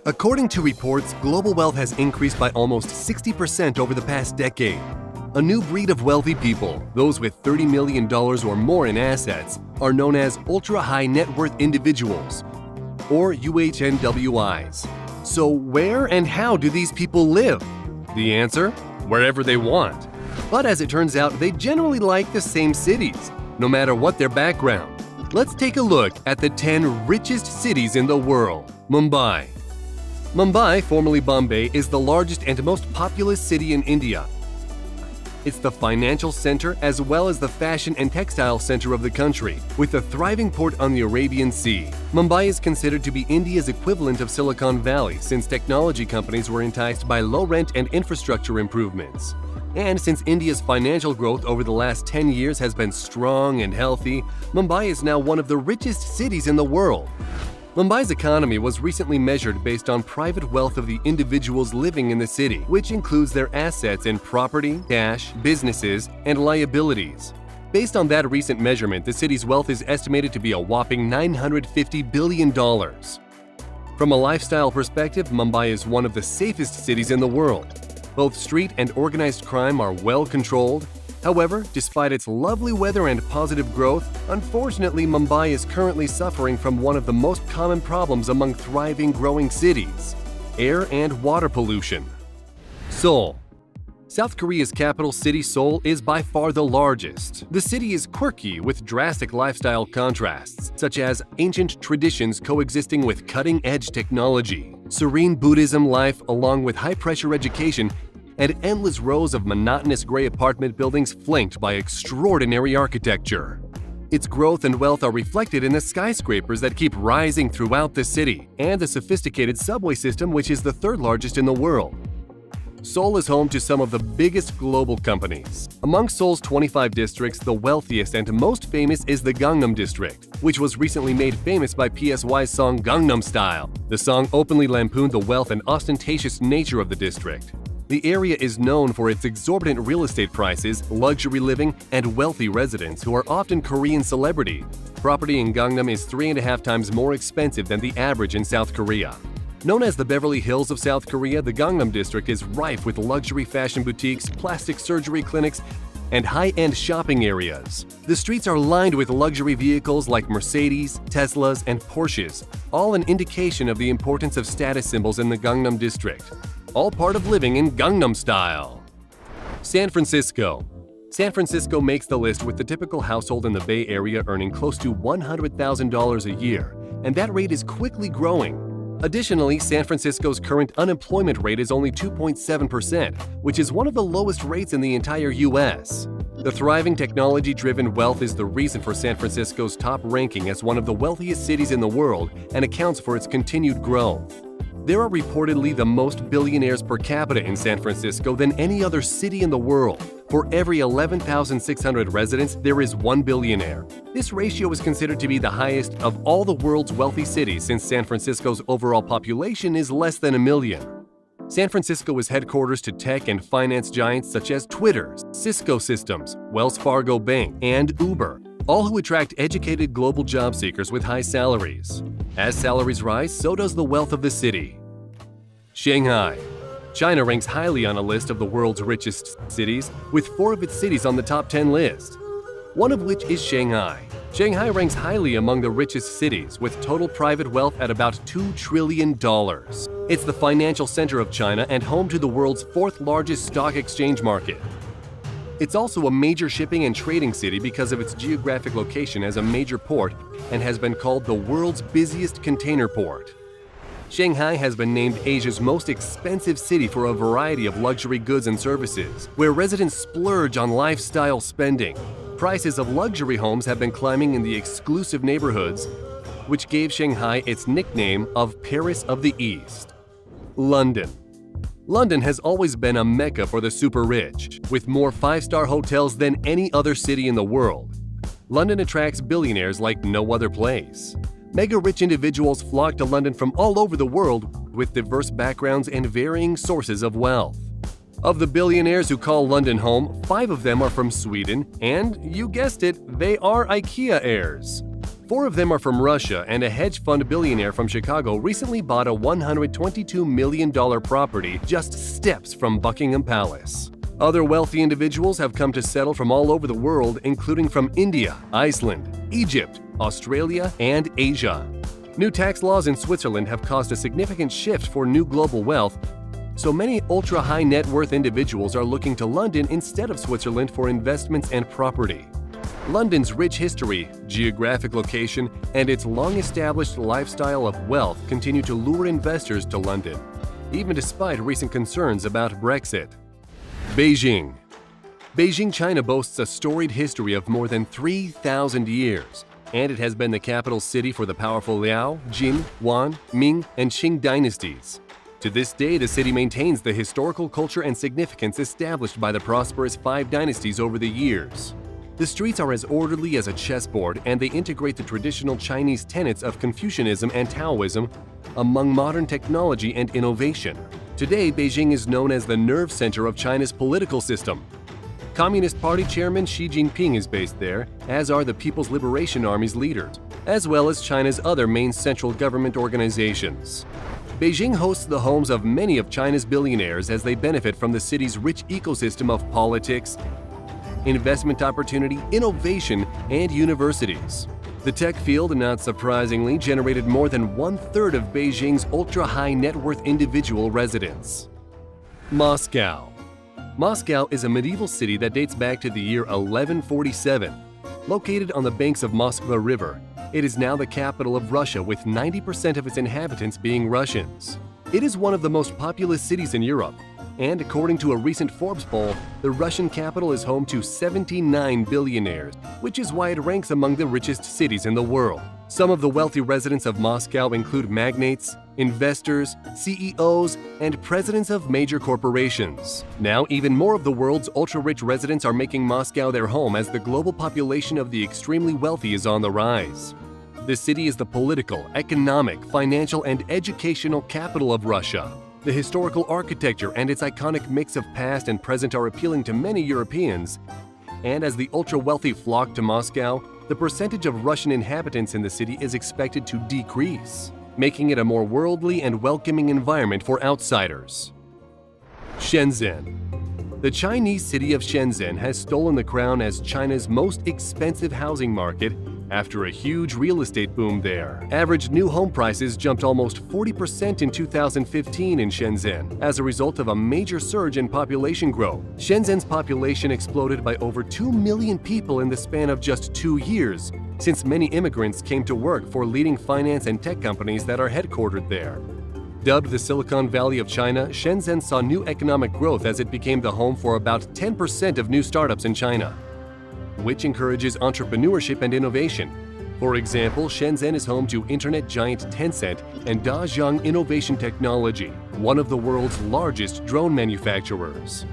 According to reports, global wealth has increased by almost 60% over the past decade. A new breed of wealthy people, those with $30 million or more in assets, are known as ultra-high net worth individuals, or UHNWIs. So where and how do these people live? The answer? Wherever they want. But as it turns out, they generally like the same cities, no matter what their background. Let's take a look at the 10 richest cities in the world. Mumbai. Mumbai, formerly Bombay, is the largest and most populous city in India. It's the financial center as well as the fashion and textile center of the country, with a thriving port on the Arabian Sea. Mumbai is considered to be India's equivalent of Silicon Valley since technology companies were enticed by low rent and infrastructure improvements. And since India's financial growth over the last 10 years has been strong and healthy, Mumbai is now one of the richest cities in the world. Mumbai's economy was recently measured based on private wealth of the individuals living in the city, which includes their assets in property, cash, businesses, and liabilities. Based on that recent measurement, the city's wealth is estimated to be a whopping $950 billion. From a lifestyle perspective, Mumbai is one of the safest cities in the world. Both street and organized crime are well controlled. However, despite its lovely weather and positive growth, unfortunately Mumbai is currently suffering from one of the most common problems among thriving growing cities: air and water pollution. Seoul. South Korea's capital city, Seoul, is by far the largest. The city is quirky with drastic lifestyle contrasts, such as ancient traditions coexisting with cutting-edge technology, serene Buddhism life along with high-pressure education, and endless rows of monotonous gray apartment buildings flanked by extraordinary architecture. Its growth and wealth are reflected in the skyscrapers that keep rising throughout the city and the sophisticated subway system, which is the third largest in the world. Seoul is home to some of the biggest global companies. Among Seoul's 25 districts, the wealthiest and most famous is the Gangnam District, which was recently made famous by PSY's song Gangnam Style. The song openly lampooned the wealth and ostentatious nature of the district. The area is known for its exorbitant real estate prices, luxury living, and wealthy residents who are often Korean celebrity. Property in Gangnam is 3.5 times more expensive than the average in South Korea. Known as the Beverly Hills of South Korea, the Gangnam District is rife with luxury fashion boutiques, plastic surgery clinics, and high-end shopping areas. The streets are lined with luxury vehicles like Mercedes, Teslas, and Porsches, all an indication of the importance of status symbols in the Gangnam District. All part of living in Gangnam style. San Francisco. San Francisco makes the list with the typical household in the Bay Area earning close to $100,000 a year, and that rate is quickly growing. Additionally, San Francisco's current unemployment rate is only 2.7%, which is one of the lowest rates in the entire U.S. The thriving technology-driven wealth is the reason for San Francisco's top ranking as one of the wealthiest cities in the world and accounts for its continued growth. There are reportedly the most billionaires per capita in San Francisco than any other city in the world. For every 11,600 residents, there is one billionaire. This ratio is considered to be the highest of all the world's wealthy cities since San Francisco's overall population is less than 1 million. San Francisco is headquarters to tech and finance giants such as Twitter, Cisco Systems, Wells Fargo Bank, and Uber, all who attract educated global job seekers with high salaries. As salaries rise, so does the wealth of the city. Shanghai. China ranks highly on a list of the world's richest cities, with 4 of its cities on the top 10 list, one of which is Shanghai. Shanghai ranks highly among the richest cities, with total private wealth at about $2 trillion. It's the financial center of China and home to the world's 4th largest stock exchange market. It's also a major shipping and trading city because of its geographic location as a major port and has been called the world's busiest container port. Shanghai has been named Asia's most expensive city for a variety of luxury goods and services, where residents splurge on lifestyle spending. Prices of luxury homes have been climbing in the exclusive neighborhoods, which gave Shanghai its nickname of Paris of the East. London. London has always been a mecca for the super rich, with more 5-star hotels than any other city in the world. London attracts billionaires like no other place. Mega-rich individuals flock to London from all over the world with diverse backgrounds and varying sources of wealth. Of the billionaires who call London home, 5 of them are from Sweden, and, you guessed it, they are IKEA heirs. 4 of them are from Russia, and a hedge fund billionaire from Chicago recently bought a $122 million property just steps from Buckingham Palace. Other wealthy individuals have come to settle from all over the world, including from India, Iceland, Egypt, Australia, and Asia. New tax laws in Switzerland have caused a significant shift for new global wealth, so many ultra-high net worth individuals are looking to London instead of Switzerland for investments and property. London's rich history, geographic location, and its long-established lifestyle of wealth continue to lure investors to London, even despite recent concerns about Brexit. Beijing. Beijing, China boasts a storied history of more than 3,000 years, and it has been the capital city for the powerful Liao, Jin, Yuan, Ming, and Qing dynasties. To this day, the city maintains the historical culture and significance established by the prosperous 5 dynasties over the years. The streets are as orderly as a chessboard, and they integrate the traditional Chinese tenets of Confucianism and Taoism among modern technology and innovation. Today, Beijing is known as the nerve center of China's political system. Communist Party Chairman Xi Jinping is based there, as are the People's Liberation Army's leaders, as well as China's other main central government organizations. Beijing hosts the homes of many of China's billionaires as they benefit from the city's rich ecosystem of politics, investment opportunity, innovation, and universities. The tech field, not surprisingly, generated more than 1/3 of Beijing's ultra-high net worth individual residents. Moscow. Moscow is a medieval city that dates back to the year 1147. Located on the banks of Moskva River, it is now the capital of Russia, with 90% of its inhabitants being Russians. It is one of the most populous cities in Europe, and according to a recent Forbes poll, the Russian capital is home to 79 billionaires, which is why it ranks among the richest cities in the world. Some of the wealthy residents of Moscow include magnates, investors, CEOs, and presidents of major corporations. Now, even more of the world's ultra-rich residents are making Moscow their home as the global population of the extremely wealthy is on the rise. The city is the political, economic, financial, and educational capital of Russia. The historical architecture and its iconic mix of past and present are appealing to many Europeans, and as the ultra-wealthy flock to Moscow, the percentage of Russian inhabitants in the city is expected to decrease, making it a more worldly and welcoming environment for outsiders. Shenzhen. The Chinese city of Shenzhen has stolen the crown as China's most expensive housing market after a huge real estate boom there. Average new home prices jumped almost 40% in 2015 in Shenzhen as a result of a major surge in population growth. Shenzhen's population exploded by over 2 million people in the span of just 2 years, since many immigrants came to work for leading finance and tech companies that are headquartered there. Dubbed the Silicon Valley of China, Shenzhen saw new economic growth as it became the home for about 10% of new startups in China, which encourages entrepreneurship and innovation. For example, Shenzhen is home to internet giant Tencent and Dazhang Innovation Technology, one of the world's largest drone manufacturers.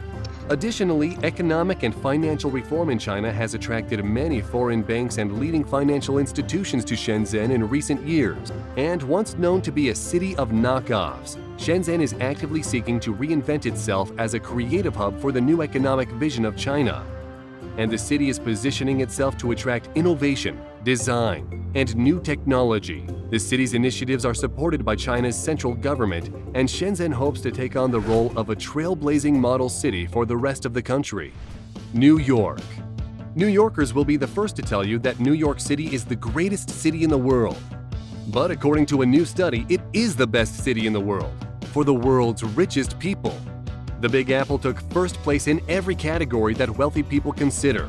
Additionally, economic and financial reform in China has attracted many foreign banks and leading financial institutions to Shenzhen in recent years. And once known to be a city of knockoffs, Shenzhen is actively seeking to reinvent itself as a creative hub for the new economic vision of China. And the city is positioning itself to attract innovation, design, and new technology. The city's initiatives are supported by China's central government, and Shenzhen hopes to take on the role of a trailblazing model city for the rest of the country. New York. New Yorkers will be the first to tell you that New York City is the greatest city in the world. But according to a new study, it is the best city in the world for the world's richest people. The Big Apple took first place in every category that wealthy people consider: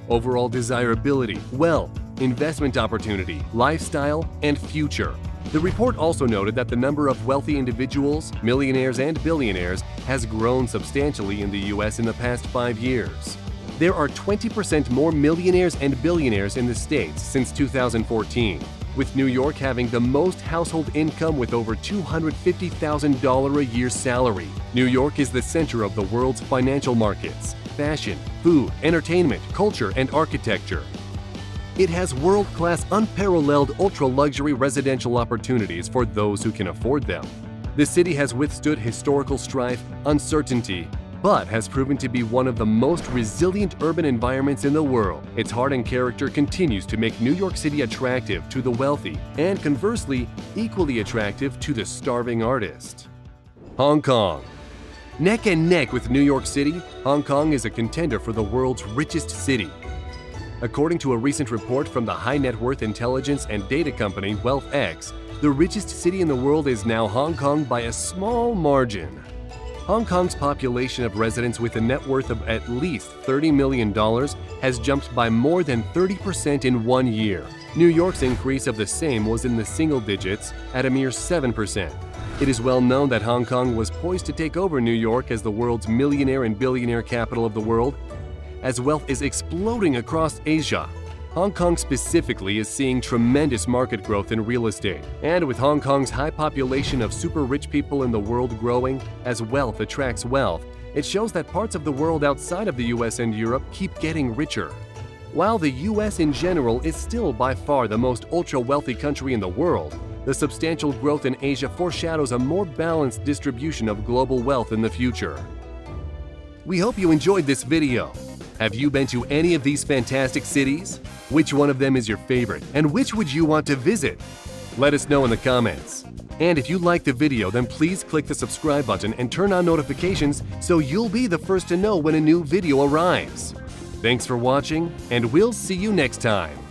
overall desirability, wealth, investment opportunity, lifestyle, and future. The report also noted that the number of wealthy individuals, millionaires, and billionaires has grown substantially in the U.S. in the past 5 years. There are 20% more millionaires and billionaires in the States since 2014, with New York having the most household income with over $250,000 a year salary. New York is the center of the world's financial markets, fashion, food, entertainment, culture, and architecture. It has world-class, unparalleled ultra-luxury residential opportunities for those who can afford them. The city has withstood historical strife, uncertainty, but has proven to be one of the most resilient urban environments in the world. Its heart and character continues to make New York City attractive to the wealthy and, conversely, equally attractive to the starving artist. Hong Kong. Neck and neck with New York City, Hong Kong is a contender for the world's richest city. According to a recent report from the high net worth intelligence and data company WealthX, the richest city in the world is now Hong Kong by a small margin. Hong Kong's population of residents with a net worth of at least $30 million has jumped by more than 30% in 1 year. New York's increase of the same was in the single digits at a mere 7%. It is well known that Hong Kong was poised to take over New York as the world's millionaire and billionaire capital of the world. As wealth is exploding across Asia, Hong Kong specifically is seeing tremendous market growth in real estate. And with Hong Kong's high population of super rich people in the world growing, as wealth attracts wealth, it shows that parts of the world outside of the US and Europe keep getting richer. While the US in general is still by far the most ultra-wealthy country in the world, the substantial growth in Asia foreshadows a more balanced distribution of global wealth in the future. We hope you enjoyed this video. Have you been to any of these fantastic cities? Which one of them is your favorite, and which would you want to visit? Let us know in the comments. And if you liked the video, then please click the subscribe button and turn on notifications so you'll be the first to know when a new video arrives. Thanks for watching, and we'll see you next time.